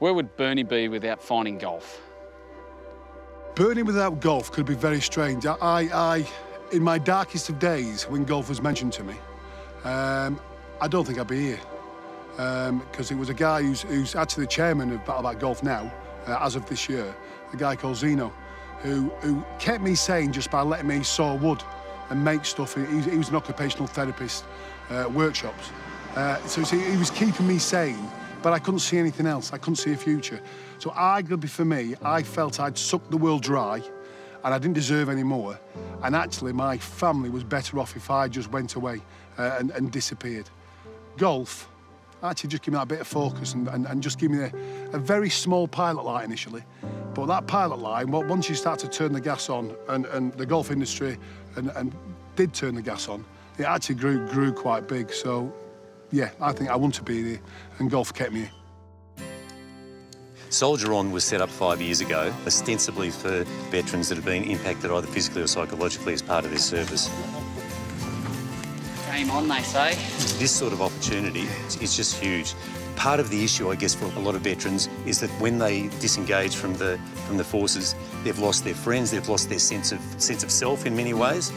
Where would Bernie be without finding golf? Bernie without golf could be very strange. In my darkest of days, when golf was mentioned to me, I don't think I'd be here. Because it was a guy who's actually the chairman of Battleback Golf now, as of this year, a guy called Zeno, who kept me sane just by letting me saw wood and make stuff. He was an occupational therapist, workshops. So he was keeping me sane, but I couldn't see anything else. I couldn't see a future. So arguably for me, I felt I'd sucked the world dry and I didn't deserve any more. And actually, my family was better off if I just went away and disappeared. Golf actually just give me that bit of focus and just give me a very small pilot light initially. But that pilot light, once you start to turn the gas on, and the golf industry and did turn the gas on, it actually grew quite big. So, yeah, I think I want to be there, and golf kept me here. Soldier On was set up 5 years ago, ostensibly for veterans that have been impacted either physically or psychologically as part of their service. Game on, they say. This sort of opportunity is just huge. Part of the issue, I guess, for a lot of veterans is that when they disengage from the forces, they've lost their friends, they've lost their sense of self in many ways.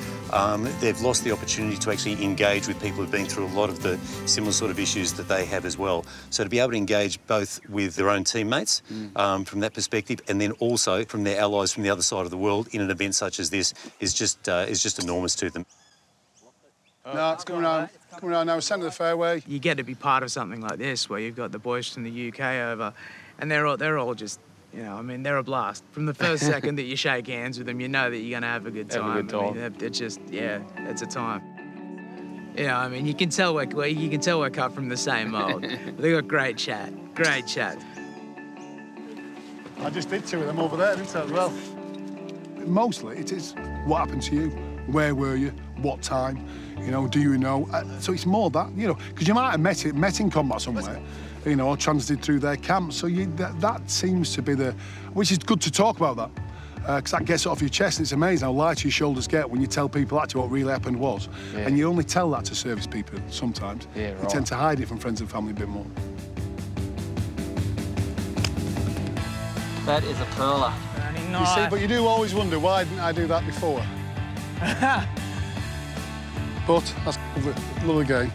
They've lost the opportunity to actually engage with people who've been through a lot of the similar sort of issues that they have as well. So to be able to engage both with their own teammates from that perspective, and then also from their allies from the other side of the world in an event such as this is just enormous to them. No, it's coming around now, centre of the fairway. You get to be part of something like this, where you've got the boys from the UK over, and they're all just, you know, I mean, they're a blast. From the first second that you shake hands with them, you know that you're going to have a good time. I mean, it's just, yeah, it's a time. You know, I mean, you can tell we're cut from the same mould. They got great chat, great chat. I just did two of them over there, didn't I, as well? Mostly, it is what happened to you. Where were you? What time? You know, do you know? So it's more that, you know, because you might have met in combat somewhere, you know, or transited through their camp. So that seems to be which is good to talk about that, because that gets it off your chest. And it's amazing how light your shoulders get when you tell people actually what really happened was. Yeah. And you only tell that to service people sometimes. Yeah, right. You tend to hide it from friends and family a bit more. That is a perler. You see, but you do always wonder, why didn't I do that before? But that's a lovely game.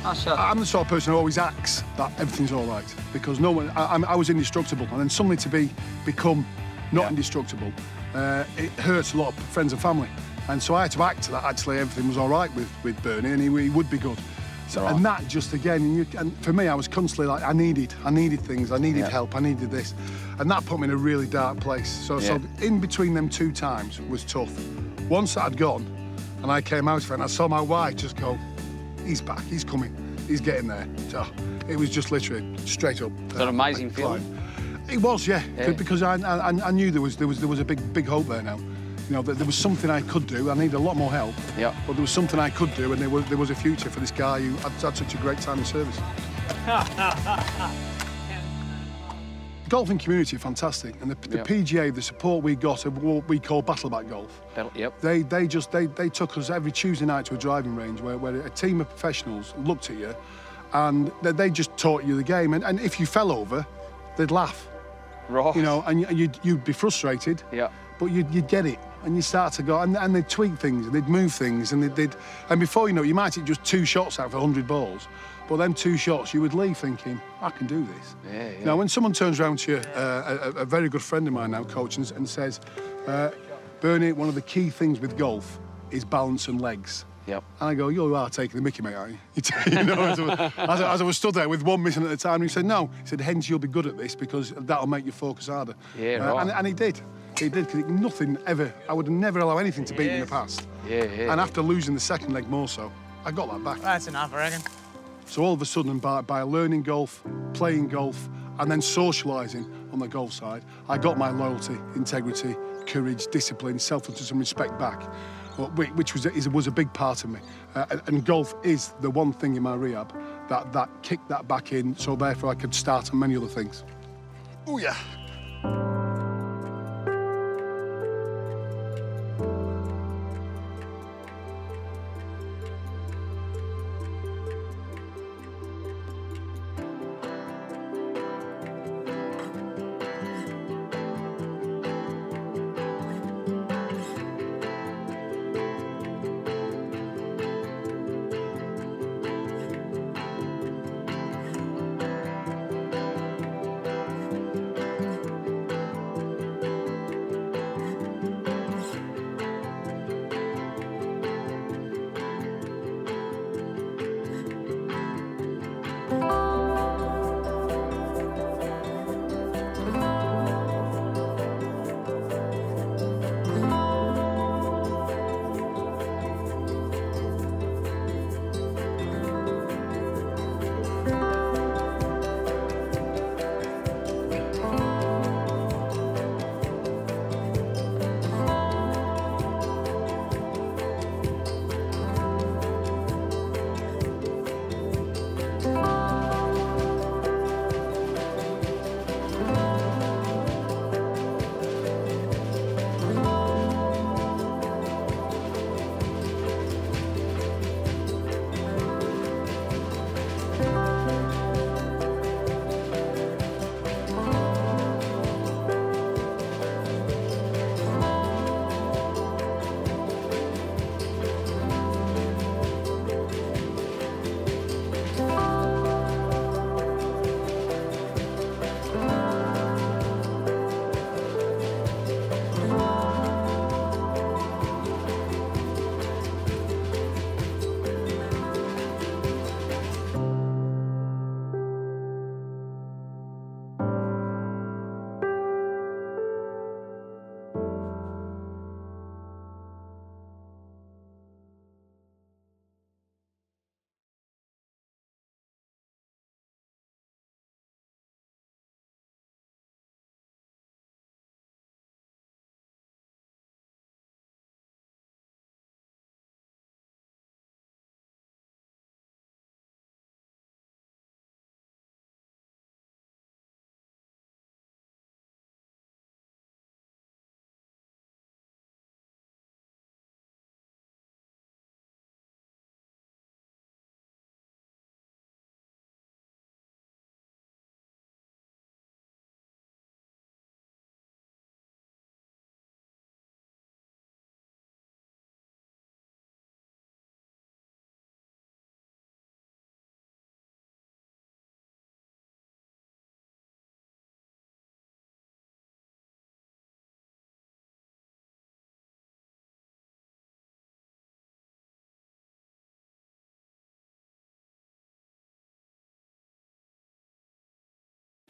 Oh, shut up. I'm the sort of person who always acts that everything's all right, because no one, I was indestructible, and then suddenly to become not indestructible, it hurts a lot of friends and family. And so I had to act that actually everything was all right with Bernie, and he would be good. So, right. And that just again, and for me, I was constantly like, I needed things, I needed help, I needed this. And that put me in a really dark place. So in between them two times was tough. Once that had gone, and I came out of it, and I saw my wife just go, he's back, he's coming, he's getting there. So it was just literally straight up. Was that an amazing feeling? It was, yeah. Because I knew there was a big hope there now. You know, that there was something I could do. I needed a lot more help. Yeah. But there was something I could do, and there was a future for this guy who had such a great time in service. The golfing community are fantastic, and the PGA, the support we got of what we call Battleback Golf. They took us every Tuesday night to a driving range where a team of professionals looked at you, and they just taught you the game. And if you fell over, they'd laugh. Right. You know, and you'd be frustrated. Yeah. But you'd get it, and you start to go, and they'd tweak things, and they'd move things, and and before you know it, you might hit just 2 shots out of 100 balls, but them 2 shots, you would leave thinking, I can do this. Yeah. Now, when someone turns around to you, a very good friend of mine now, coach, and says, Bernie, one of the key things with golf is balance and legs. Yep. And I go, you are taking the mickey, mate, aren't you? You know, as I was stood there with one missing at the time, and he said, no. He said, hence you'll be good at this, because that'll make you focus harder. Yeah, right. And he did. He did, because nothing ever, I would never allow anything to beat me in the past. And after losing the second leg more so, I got that back. That's enough, I reckon. So all of a sudden, by learning golf, playing golf, and then socialising on the golf side, I got my loyalty, integrity, courage, discipline, selflessness and respect back, which was a big part of me. And golf is the one thing in my rehab that kicked that back in, so therefore I could start on many other things. Oh, yeah.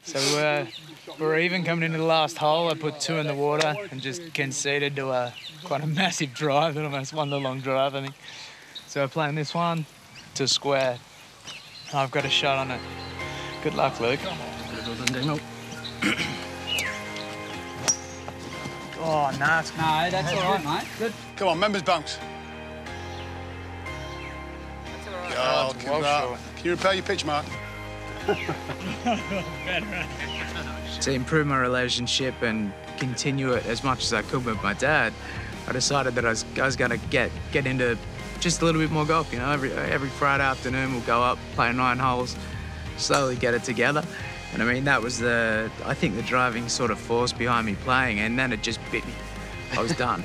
So we're even coming into the last hole. I put 2 in the water and just conceded to quite a massive drive, almost one the long drive, I think. So we're playing this one to square. I've got a shot on it. Good luck, Luke. Oh, no, that's... No, that's all right, mate. Good. Come on, members bounce. That's all right. Oh, look at that. Can you repair your pitch, Mark? To improve my relationship and continue it as much as I could with my dad, I decided that I was going to get into just a little bit more golf. You know, every Friday afternoon we'll go up, play 9 holes, slowly get it together. And I mean, that was I think the driving sort of force behind me playing, and then it just bit me. I was done.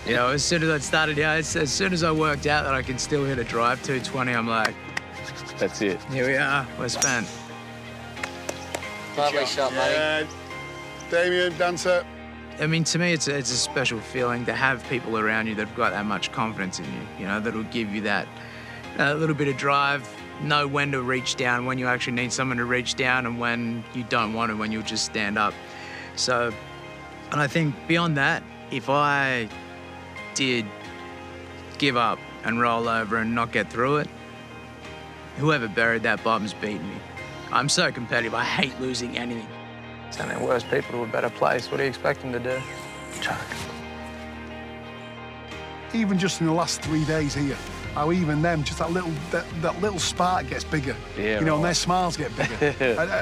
You know, as soon as I started, as soon as I worked out that I could still hit a drive 220, I'm like, that's it. Here we are, we're spent. Lovely shot, mate. Damien, dancer. I mean, to me, it's a special feeling to have people around you that've got that much confidence in you, you know, that'll give you that little bit of drive, know when to reach down, when you actually need someone to reach down, and when you don't want to, when you'll just stand up. So, and I think beyond that, if I did give up and roll over and not get through it, whoever buried that bottom's beaten me. I'm so competitive, I hate losing anything. Send their worst people to a better place. What do you expect them to do? Chuck. Even just in the last 3 days here, how even them, just that little spark gets bigger. Yeah, you know, and their smiles get bigger.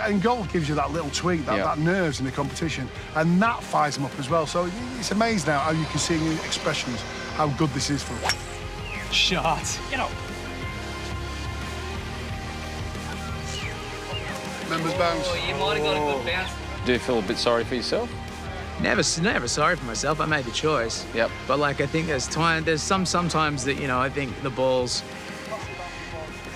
and golf gives you that little tweak, that nerves in the competition, and that fires them up as well. So it's amazing how you can see in your expressions how good this is for them. Shot. You know. Members bounce. Oh, you might have got a good bounce. Do you feel a bit sorry for yourself? Never sorry for myself. I made the choice. Yep. But like, I think there's sometimes that, you know, I think the balls.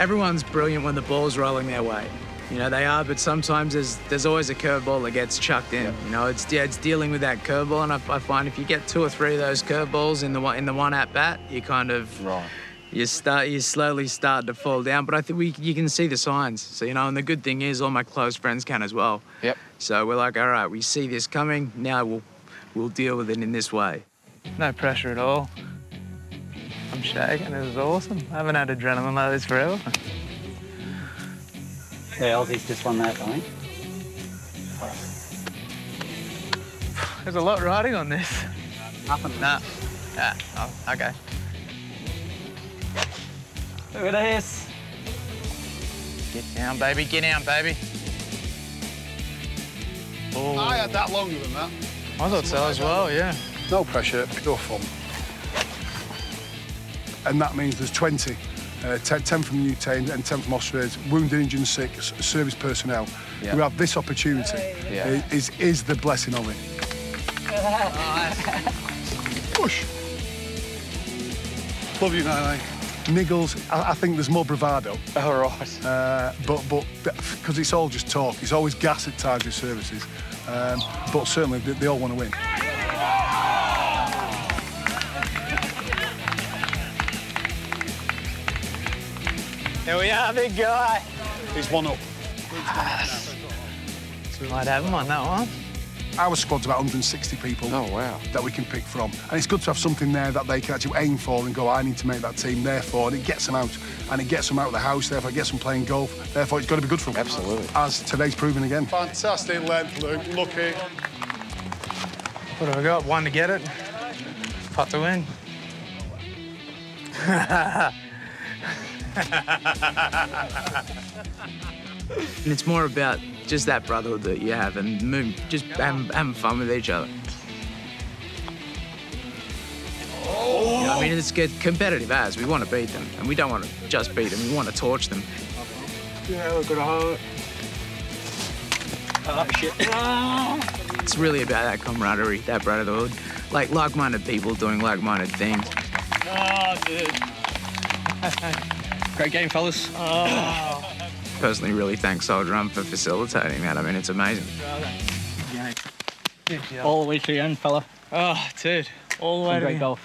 Everyone's brilliant when the ball's rolling their way. You know, they are, but sometimes there's always a curveball that gets chucked in. Yep. You know, it's dealing with that curveball, and I find if you get 2 or 3 of those curveballs in the one at bat, you kind of you slowly start to fall down. But I think you can see the signs. So, you know, and the good thing is all my close friends can as well. Yep. So we're like, all right, we see this coming. Now we'll deal with it in this way. No pressure at all. I'm shaking. This is awesome. I haven't had adrenaline like this forever. The Aussies just won that, I think. There's a lot riding on this. Nothing. Nah. Yeah. Oh, okay. Look at this. Get down, baby. Get down, baby. Oh. I had that longer than that. I thought so as well, yeah. No pressure, pure fun. And that means there's 20, 10 from the UK and 10 from Australia, wounded, injured, sick, service personnel who have this opportunity. Is the blessing of it. Push. Love you, Nai. Niggles, I think there's more bravado. All right. But because it's all just talk. It's always gas at times with services. But certainly they all want to win. Here we are, big guy. He's 1 up. We might have him on that one. Our squad's about 160 people. Oh, wow. That we can pick from. And it's good to have something there that they can actually aim for and go, I need to make that team, therefore, and it gets them out. And it gets them out of the house, therefore it gets them playing golf. Therefore, it's got to be good for them. Absolutely. As today's proven again. Fantastic length, Luke. Lucky. What have I got? 1 to get it. Putt to win. And it's more about just that brotherhood that you have and just having fun with each other. You know, I mean, it's competitive as. We want to beat them, and we don't want to just beat them. We want to torch them. Yeah, we've got a hole. Oh, shit. It's really about that camaraderie, that brotherhood. Like like-minded people doing like-minded things. Oh, dude. Great game, fellas. Oh. Personally, really thank Soldier Run for facilitating that. I mean, it's amazing. All the way to the end, fella. Oh, dude. All the way to great the golf.